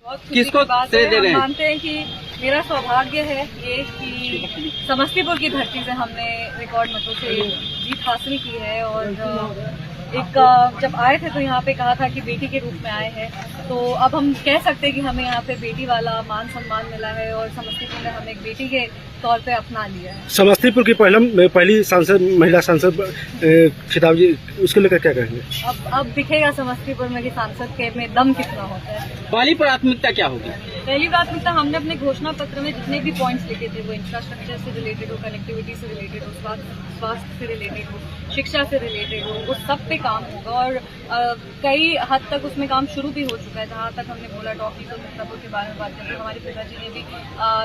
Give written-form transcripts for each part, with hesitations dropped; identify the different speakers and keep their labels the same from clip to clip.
Speaker 1: किसको श्रेय दे रहे हैं?
Speaker 2: मानते हैं कि मेरा सौभाग्य है ये कि समस्तीपुर की धरती से हमने रिकॉर्ड मतों से जीत हासिल की है। और एक जब आए थे तो यहाँ पे कहा था कि बेटी के रूप में आए हैं, तो अब हम कह सकते हैं कि हमें यहाँ पे बेटी वाला मान सम्मान मिला है और समस्तीपुर ने हमें एक बेटी के तौर पे अपना लिया है।
Speaker 3: समस्तीपुर की पहली सांसद महिला सांसद खिताब जी, उसको लेकर क्या कहेंगे?
Speaker 2: अब दिखेगा समस्तीपुर में कि सांसद के में दम कितना होता है।
Speaker 1: पहली प्राथमिकता क्या होगी?
Speaker 2: पहली प्राथमिकता हमने अपने घोषणा पत्र में जितने भी पॉइंट्स लिखे थे वो इंफ्रास्ट्रक्चर से रिलेटेड हो, कनेक्टिविटी से रिलेटेड हो, स्वास्थ्य से रिलेटेड हो, शिक्षा से रिलेटेड हो, वो सब पे काम होगा। और कई हद तक उसमें काम शुरू भी हो चुका है। जहाँ तक हमने बोला टॉकीज और मुक्तापुर के बारे में बात करते हैं, हमारे पिताजी ने भी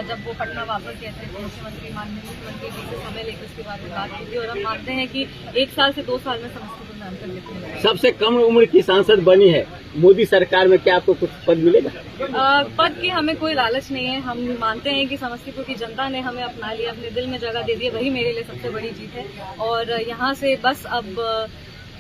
Speaker 2: जब वो पटना वापस गए थे तो मुख्यमंत्री माननीय मुख्यमंत्री जी से समय लेकर उसके बारे में बात की थी। और हम मानते हैं कि 1 साल से 2 साल में समस्तीपुर में अंतर दिखेगा।
Speaker 1: सबसे कम उम्र की सांसद बनी है मोदी सरकार में, क्या आपको कुछ पद मिलेगा?
Speaker 2: पद की हमें कोई लालच नहीं है। हम मानते हैं कि समस्तीपुर की जनता ने हमें अपना लिया, अपने दिल में जगह दे दी है, वही मेरे लिए सबसे बड़ी जीत है। और यहाँ से बस अब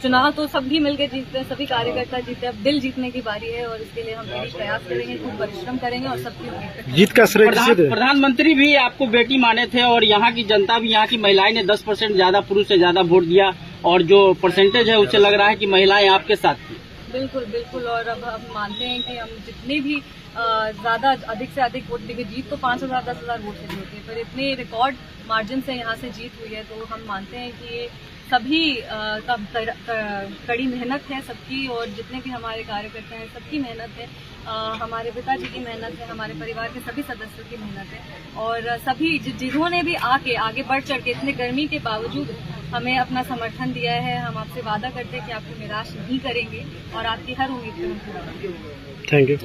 Speaker 2: चुनाव तो सभी मिलकर जीतते हैं, सभी कार्यकर्ता जीतते हैं, अब दिल जीतने की बारी है और इसके लिए हम पूरी प्रयास करेंगे, खूब परिश्रम करेंगे और सबकी उम्मीद
Speaker 3: जीत का श्रेय किसे दें?
Speaker 1: प्रधानमंत्री भी आपको बेटी माने थे और यहाँ की जनता भी, यहाँ की महिलाएं ने 10% ज्यादा पुरुष से ज्यादा वोट दिया और जो परसेंटेज है उससे लग रहा है कि महिलाएं आपके साथ थी।
Speaker 2: बिल्कुल बिल्कुल। और अब हम मानते हैं कि हम जितने भी ज्यादा अधिक से अधिक वोट देंगे, जीत तो 5,000 10,000 वोट से होती है, पर इतने रिकॉर्ड मार्जिन से यहाँ से जीत हुई है, तो हम मानते हैं कि ये सभी कड़ी मेहनत है सबकी। और जितने भी हमारे कार्यकर्ता हैं सबकी मेहनत है, हमारे पिताजी की मेहनत है, हमारे परिवार के सभी सदस्यों की मेहनत है। और सभी जिन्होंने भी आगे बढ़ चढ़ के इतने गर्मी के बावजूद हमें अपना समर्थन दिया है, हम आपसे वादा करते हैं कि आपको निराश नहीं करेंगे और आपकी हर उम्मीद को हम पूरा करेंगे।
Speaker 3: Thank you.